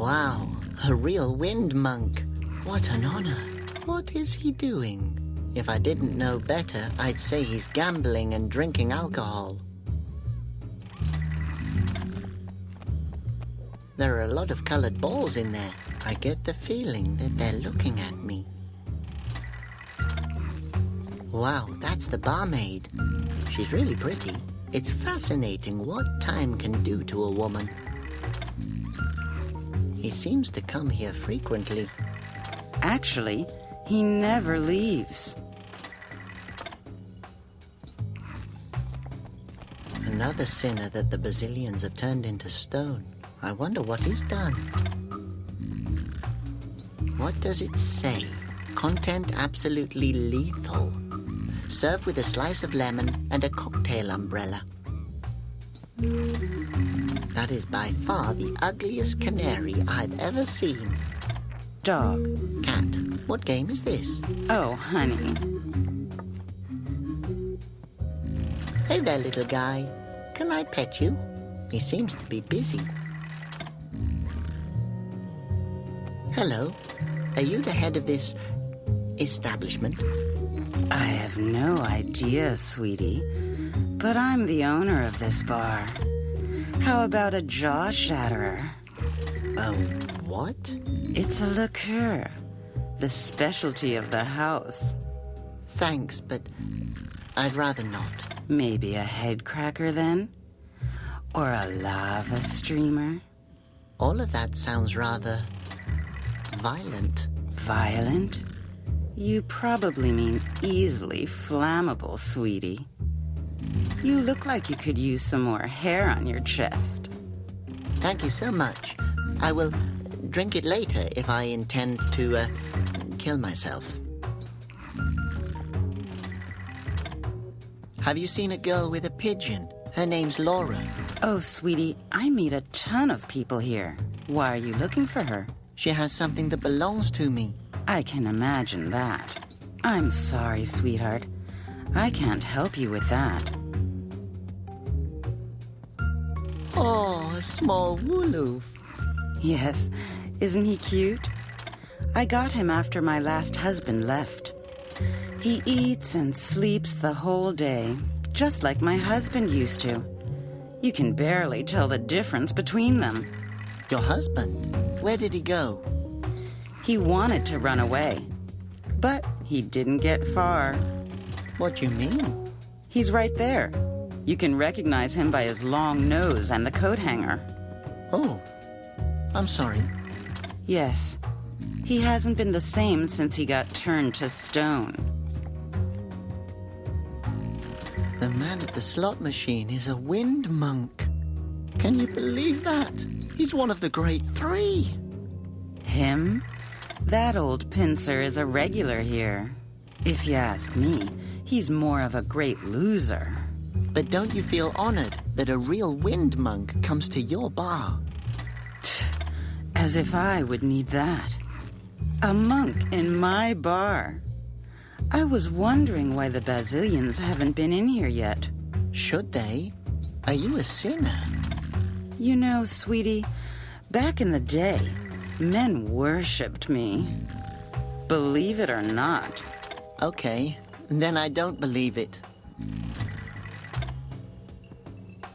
Wow, a real wind monk. What an honor. What is he doing? If I didn't know better, I'd say he's gambling and drinking alcohol. There are a lot of colored balls in there. I get the feeling that they're looking at me. Wow, that's the barmaid. She's really pretty. It's fascinating what time can do to a woman. He seems to come here frequently. Actually, he never leaves. Another sinner that the Brazilians have turned into stone. I wonder what he's done. What does it say? Content absolutely lethal. Served with a slice of lemon and a cocktail umbrella. That is by far the ugliest canary I've ever seen. Dog. Cat. What game is this? Oh, honey. Hey there, little guy. Can I pet you? He seems to be busy. Hello. Are you the head of this establishment? I have no idea, sweetie. But I'm the owner of this bar. How about a jaw shatterer? What? It's a liqueur. The specialty of the house. Thanks, but I'd rather not. Maybe a head cracker, then? Or a lava streamer? All of that sounds rather violent. Violent? You probably mean easily flammable, sweetie. You look like you could use some more hair on your chest. Thank you so much. I will drink it later if I intend to kill myself. Have you seen a girl with a pigeon? Her name's Laura. Oh, sweetie, I meet a ton of people here. Why are you looking for her? She has something that belongs to me. I can imagine that. I'm sorry, sweetheart. I can't help you with that. Oh, a small wooloof. Yes, isn't he cute? I got him after my last husband left. He eats and sleeps the whole day, just like my husband used to. You can barely tell the difference between them. Your husband? Where did he go? He wanted to run away, but he didn't get far. What do you mean? He's right there. You can recognize him by his long nose and the coat hanger. Oh, I'm sorry. Yes, he hasn't been the same since he got turned to stone. The man at the slot machine is a wind monk. Can you believe that? He's one of the great three. Him? That old pincer is a regular here. If you ask me, he's more of a great loser. But don't you feel honored that a real wind monk comes to your bar? As if I would need that. A monk in my bar. I was wondering why the Brazilians haven't been in here yet. Should they? Are you a sinner? You know, sweetie, back in the day, men worshipped me. Believe it or not. Okay, then I don't believe it.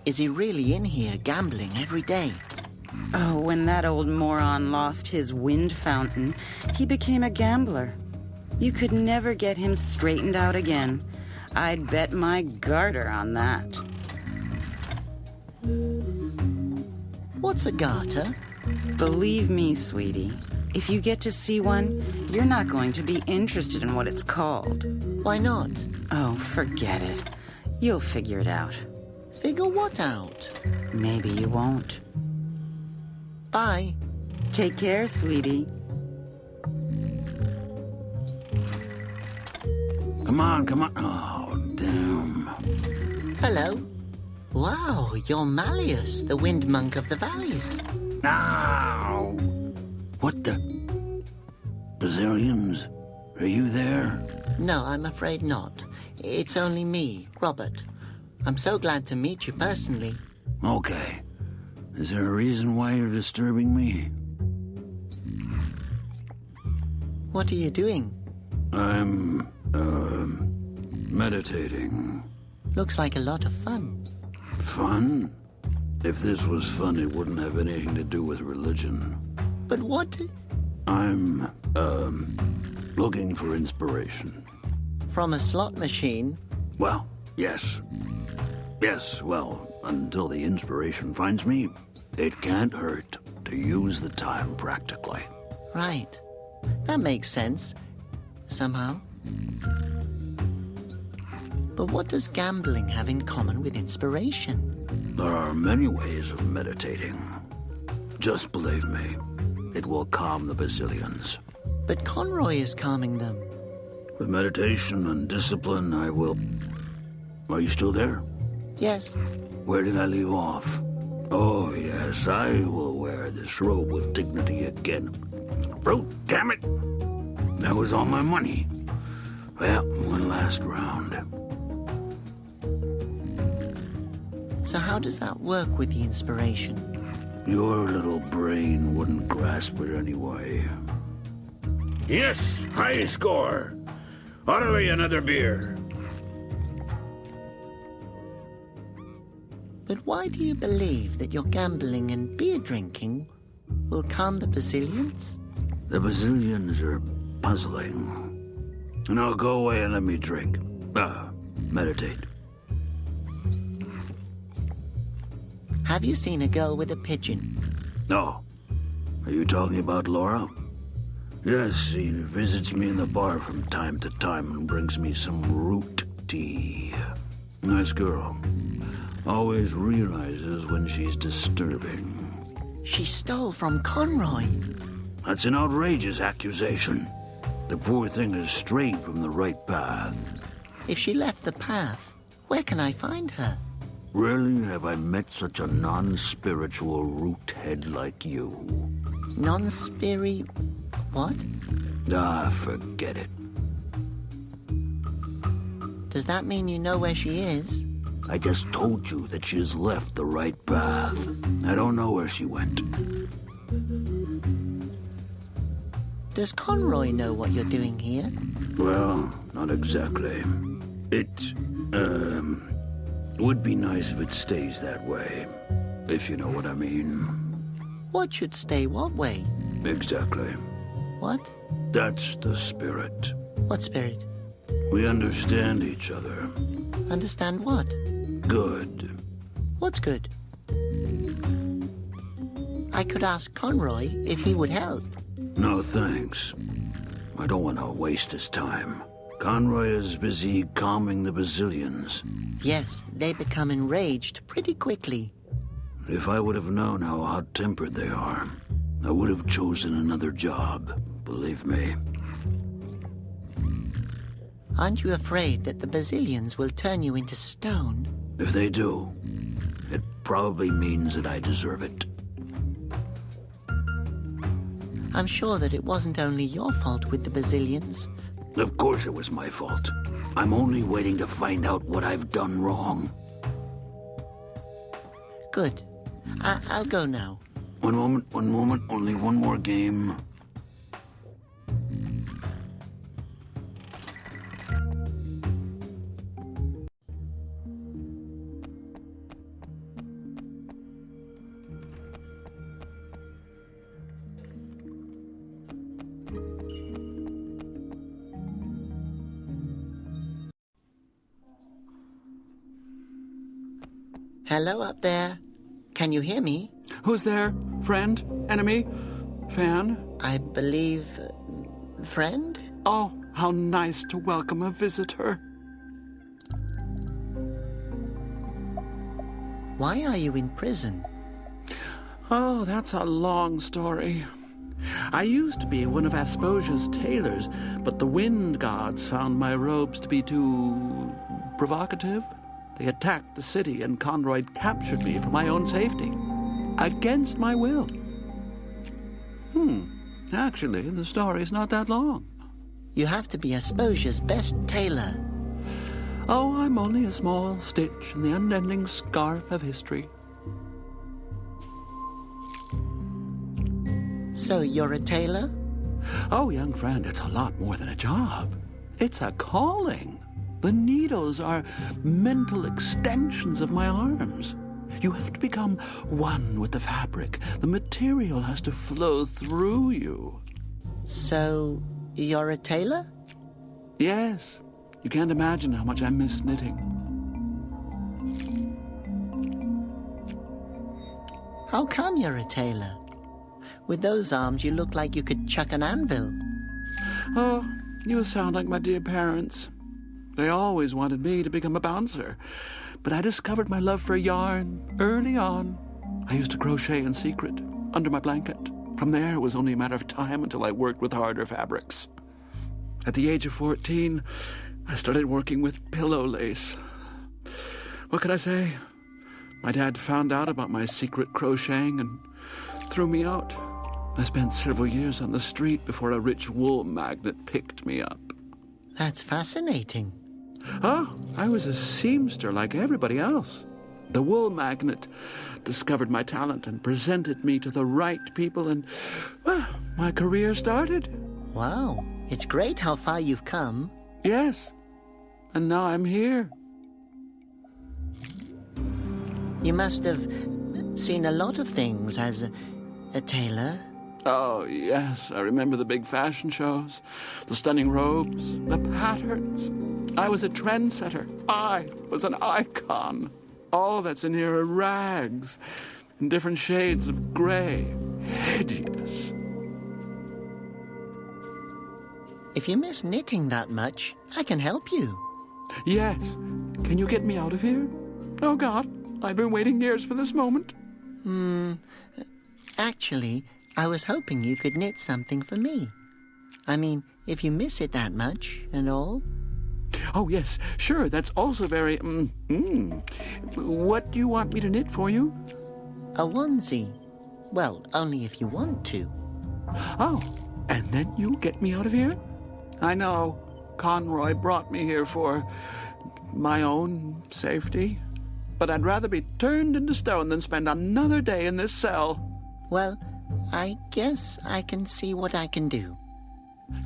Is he really in here gambling every day? Oh, when that old moron lost his wind fountain, he became a gambler. You could never get him straightened out again. I'd bet my garter on that. What's a garter? Believe me, sweetie, if you get to see one, you're not going to be interested in what it's called. Why not? Oh, forget it. You'll figure it out. Figure what out? Maybe you won't. Bye. Take care, sweetie. Come on, come on. Oh, damn. Hello. Wow, you're Malleus, the wind monk of the valleys. Ow! What the? Brazilians? Are you there? No, I'm afraid not. It's only me, Robert. I'm so glad to meet you personally. Okay. Is there a reason why you're disturbing me? What are you doing? I'm, meditating. Looks like a lot of fun. Fun? If this was fun, it wouldn't have anything to do with religion. But what? I'm, looking for inspiration. From a slot machine? Well, yes. Yes, well, until the inspiration finds me, it can't hurt to use the time practically. Right. That makes sense. Somehow. But what does gambling have in common with inspiration? There are many ways of meditating. Just believe me, it will calm the Basilians. But Conroy is calming them. With meditation and discipline, I will... Are you still there? Yes. Where did I leave off? Oh, yes, I will wear this robe with dignity again. Oh, damn it! That was all my money. Well, one last round. So how does that work with the inspiration? Your little brain wouldn't grasp it anyway. Yes, high score. Order me another beer. But why do you believe that your gambling and beer drinking will calm the Basilians? The Basilians are puzzling. Now go away and let me drink. Meditate. Have you seen a girl with a pigeon? No. Are you talking about Laura? Yes, she visits me in the bar from time to time and brings me some root tea. Nice girl. Always realizes when she's disturbing. She stole from Conroy. That's an outrageous accusation. The poor thing has strayed from the right path. If she left the path, where can I find her? Rarely have I met such a non-spiritual root head like you. Non-spiri... what? Forget it. Does that mean you know where she is? I just told you that she has left the right path. I don't know where she went. Does Conroy know what you're doing here? Well, not exactly. It, would be nice if it stays that way. If you know what I mean. What should stay what way? Exactly. What? That's the spirit. What spirit? We understand each other. Understand what? Good. What's good? I could ask Conroy if he would help. No thanks. I don't want to waste his time. Conroy is busy calming the Basilians. Yes, they become enraged pretty quickly. If I would have known how hot-tempered they are, I would have chosen another job, believe me. Aren't you afraid that the Basilians will turn you into stone? If they do, it probably means that I deserve it. I'm sure that it wasn't only your fault with the Basilians. Of course it was my fault. I'm only waiting to find out what I've done wrong. Good. I'll go now. One moment, only one more game. Hello up there. Can you hear me? Who's there? Friend? Enemy? Fan? I believe... friend? Oh, how nice to welcome a visitor. Why are you in prison? Oh, that's a long story. I used to be one of Asposia's tailors, but the wind gods found my robes to be too... provocative. They attacked the city and Conroy captured me for my own safety. Against my will. Actually, the story's not that long. You have to be Asposia's best tailor. Oh, I'm only a small stitch in the unending scarf of history. So you're a tailor? Oh, young friend, it's a lot more than a job. It's a calling. The needles are mental extensions of my arms. You have to become one with the fabric. The material has to flow through you. So, you're a tailor? Yes. You can't imagine how much I miss knitting. How come you're a tailor? With those arms, you look like you could chuck an anvil. Oh, you sound like my dear parents. They always wanted me to become a bouncer. But I discovered my love for yarn early on. I used to crochet in secret, under my blanket. From there, it was only a matter of time until I worked with harder fabrics. At the age of 14, I started working with pillow lace. What can I say? My dad found out about my secret crocheting and threw me out. I spent several years on the street before a rich wool magnate picked me up. That's fascinating. Oh, I was a seamster like everybody else. The wool magnate discovered my talent and presented me to the right people, and, well, my career started. Wow, it's great how far you've come. Yes, and now I'm here. You must have seen a lot of things as a tailor. Oh, yes, I remember the big fashion shows, the stunning robes, the patterns. I was a trendsetter. I was an icon. All that's in here are rags in different shades of gray. Hideous. If you miss knitting that much, I can help you. Yes. Can you get me out of here? Oh, God, I've been waiting years for this moment. Actually, I was hoping you could knit something for me. I mean, if you miss it that much and all. Oh, yes, sure, that's also very, What do you want me to knit for you? A onesie. Well, only if you want to. Oh, and then you get me out of here? I know. Conroy brought me here for my own safety. But I'd rather be turned into stone than spend another day in this cell. Well, I guess I can see what I can do.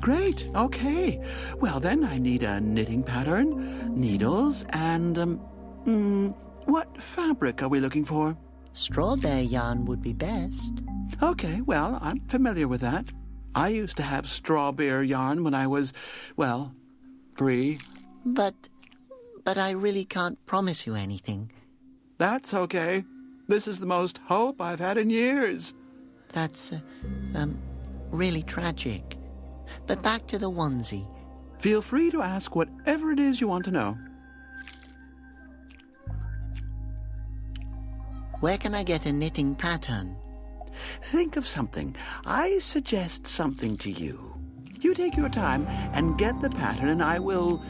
Great, okay. Well, then I need a knitting pattern, needles, and, what fabric are we looking for? Strawberry yarn would be best. Okay, well, I'm familiar with that. I used to have strawberry yarn when I was, well, free. But I really can't promise you anything. That's okay. This is the most hope I've had in years. That's, really tragic. But back to the onesie. Feel free to ask whatever it is you want to know. Where can I get a knitting pattern? Think of something. I suggest something to you. You take your time and get the pattern, and I will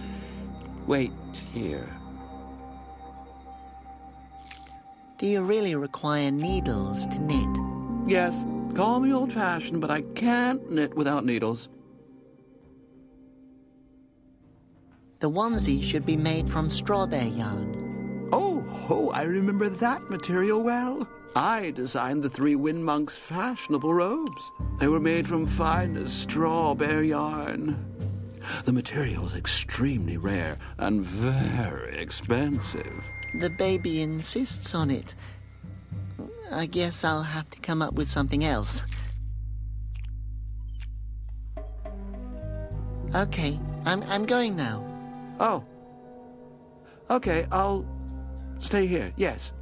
wait here. Do you really require needles to knit? Yes, call me old-fashioned, but I can't knit without needles. The onesie should be made from strawberry yarn. Oh, I remember that material well. I designed the 3 Wind Monks' fashionable robes. They were made from finest strawberry yarn. The material is extremely rare and very expensive. The baby insists on it. I guess I'll have to come up with something else. Okay, I'm going now. Oh. Okay, I'll stay here, yes.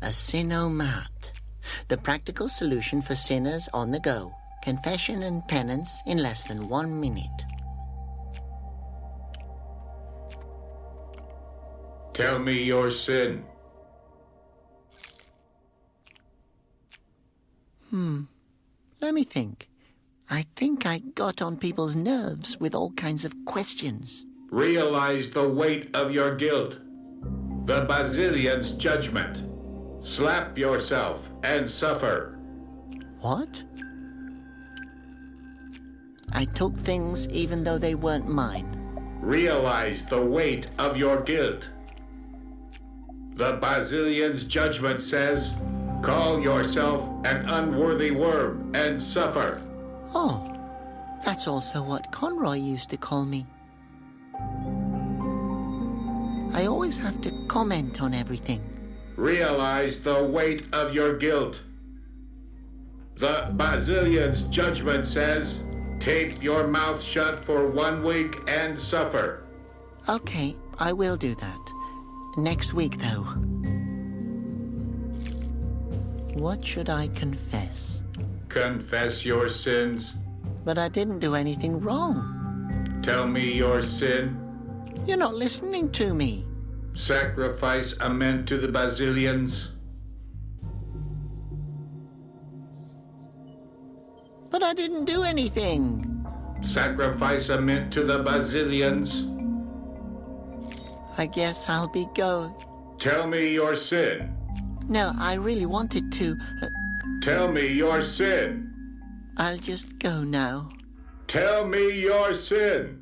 A Sinomat. The practical solution for sinners on the go. Confession and penance in less than 1 minute. Tell me your sin. Let me think. I think I got on people's nerves with all kinds of questions. Realize the weight of your guilt. The Basilian's judgment. Slap yourself and suffer. What? I took things even though they weren't mine. Realize the weight of your guilt. The Basilion's judgment says, call yourself an unworthy worm and suffer. Oh, that's also what Conroy used to call me. I always have to comment on everything. Realize the weight of your guilt. The Basilion's judgment says, tape your mouth shut for 1 week and suffer. Okay, I will do that. Next week, though. What should I confess? Confess your sins. But I didn't do anything wrong. Tell me your sin. You're not listening to me. Sacrifice a mint to the Basilians. But I didn't do anything. Sacrifice a mint to the Basilians. I guess I'll be going. Tell me your sin. No, I really wanted to. Tell me your sin. I'll just go now. Tell me your sin.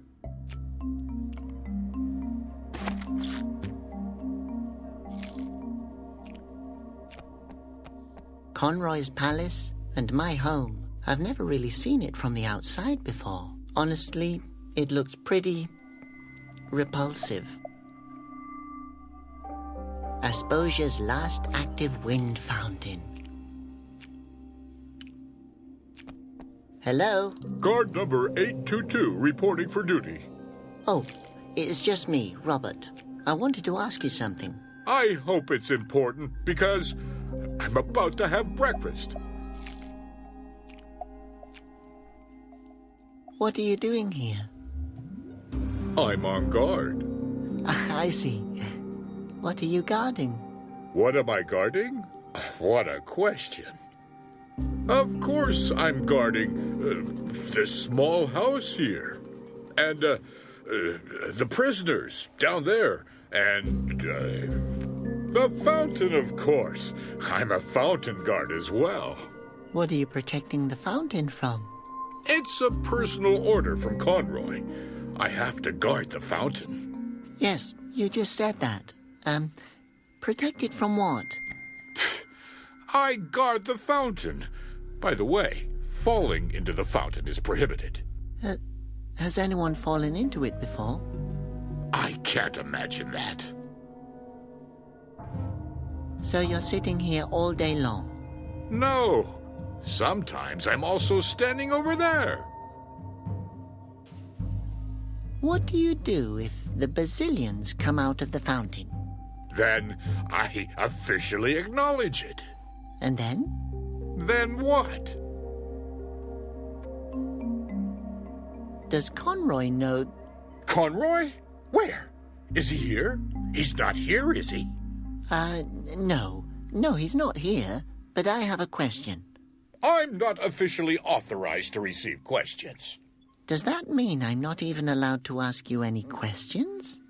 Conroy's palace and my home. I've never really seen it from the outside before. Honestly, it looks pretty repulsive. Asposia's last active wind fountain. Hello? Guard number 822 reporting for duty. Oh, it's just me, Robert. I wanted to ask you something. I hope it's important because I'm about to have breakfast. What are you doing here? I'm on guard. I see. What are you guarding? What am I guarding? What a question. Of course I'm guarding this small house here. And the prisoners down there. And the fountain, of course. I'm a fountain guard as well. What are you protecting the fountain from? It's a personal order from Conroy. I have to guard the fountain. Yes, you just said that. Protect it from what? I guard the fountain. By the way, falling into the fountain is prohibited. Has anyone fallen into it before? I can't imagine that. So you're sitting here all day long? No. Sometimes I'm also standing over there. What do you do if the Basilians come out of the fountain? Then I officially acknowledge it. And then? Then what? Does Conroy know... Conroy? Where? Is he here? He's not here, is he? No. No, he's not here. But I have a question. I'm not officially authorized to receive questions. Does that mean I'm not even allowed to ask you any questions?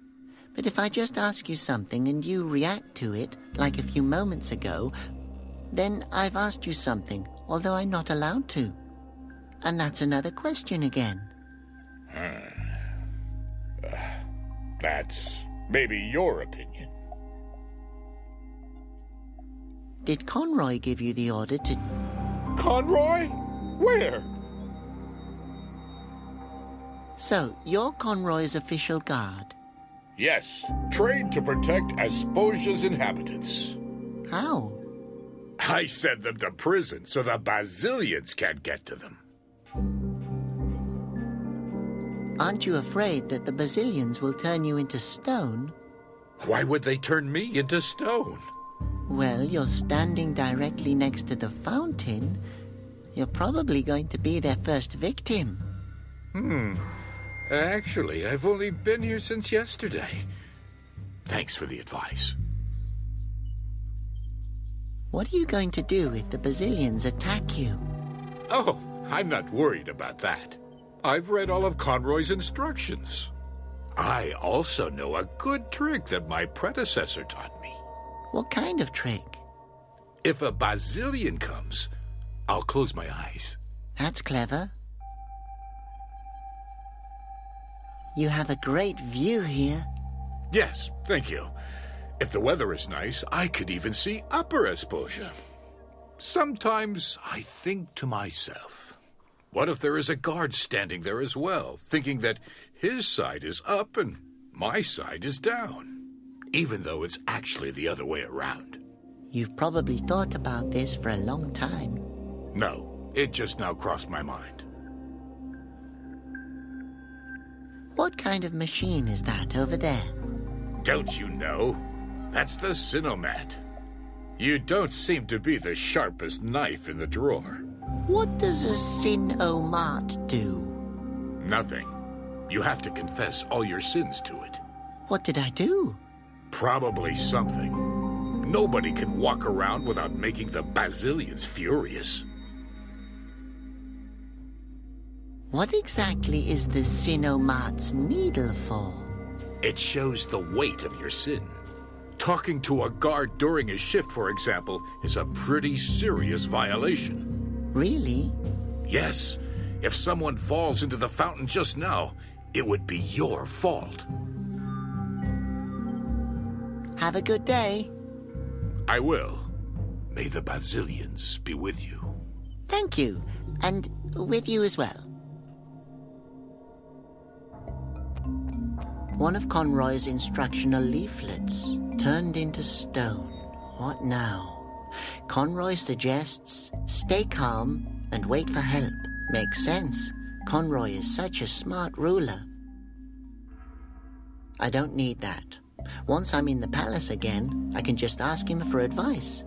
But if I just ask you something and you react to it, like a few moments ago, then I've asked you something, although I'm not allowed to. And that's another question again. That's maybe your opinion. Did Conroy give you the order to... Conroy? Where? So, you're Conroy's official guard. Yes, trained to protect Asposia's inhabitants. How? I sent them to prison so the Basilians can't get to them. Aren't you afraid that the Basilians will turn you into stone? Why would they turn me into stone? Well, you're standing directly next to the fountain. You're probably going to be their first victim. Actually, I've only been here since yesterday. Thanks for the advice. What are you going to do if the Basilians attack you? Oh, I'm not worried about that. I've read all of Conroy's instructions. I also know a good trick that my predecessor taught me. What kind of trick? If a Basilian comes, I'll close my eyes. That's clever. You have a great view here. Yes, thank you. If the weather is nice, I could even see Upper Esposia. Sometimes I think to myself, what if there is a guard standing there as well, thinking that his side is up and my side is down, even though it's actually the other way around? You've probably thought about this for a long time. No, it just now crossed my mind. What kind of machine is that over there? Don't you know? That's the Sinomat. You don't seem to be the sharpest knife in the drawer. What does a Sinomat do? Nothing. You have to confess all your sins to it. What did I do? Probably something. Nobody can walk around without making the Basilians furious. What exactly is the Sinomat's needle for? It shows the weight of your sin. Talking to a guard during a shift, for example, is a pretty serious violation. Really? Yes. If someone falls into the fountain just now, it would be your fault. Have a good day. I will. May the Basilians be with you. Thank you. And with you as well. One of Conroy's instructional leaflets turned into stone. What now? Conroy suggests, stay calm and wait for help. Makes sense. Conroy is such a smart ruler. I don't need that. Once I'm in the palace again, I can just ask him for advice.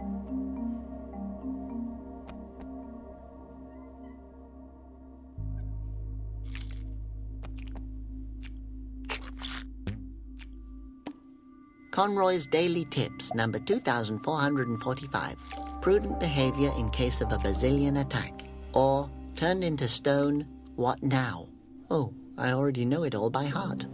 Conroy's Daily Tips, number 2445. Prudent behavior in case of a Basilian attack. Or, turned into stone, what now? Oh, I already know it all by heart.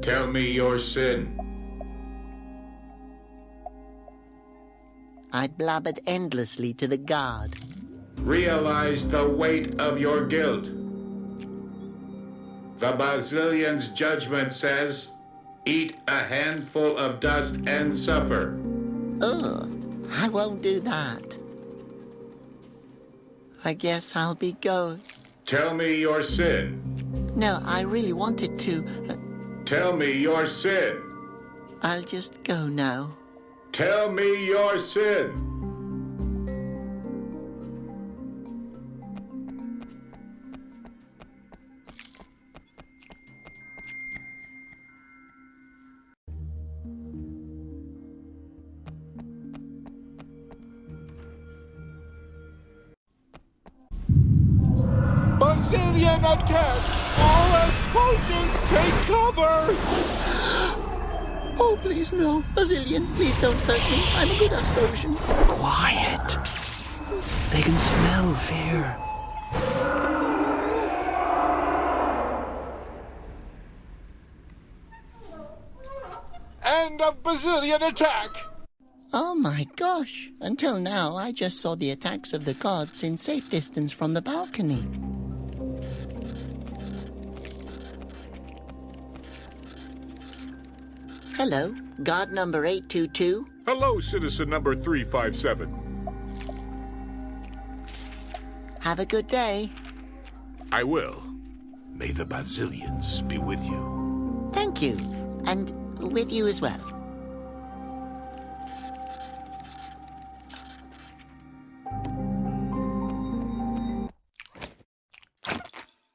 Tell me your sin. I blabbered endlessly to the guard. Realize the weight of your guilt. The Basilian's judgment says, eat a handful of dust and suffer. Ugh, I won't do that. I guess I'll be going. Tell me your sin. No, I really wanted to. Tell me your sin. I'll just go now. Tell me your sin. Basilian attack! All Esposians take cover! Oh, please no. Basilian, please don't hurt me. I'm a good Asposian. Quiet. They can smell fear. End of Basilian attack! Oh my gosh. Until now, I just saw the attacks of the gods in safe distance from the balcony. Hello, guard number 822. Hello, citizen number 357. Have a good day. I will. May the Basilians be with you. Thank you. And with you as well.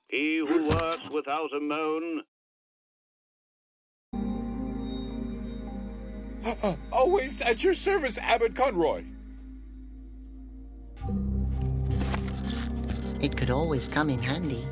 He who works without a moan. Always at your service, Abbot Conroy. It could always come in handy.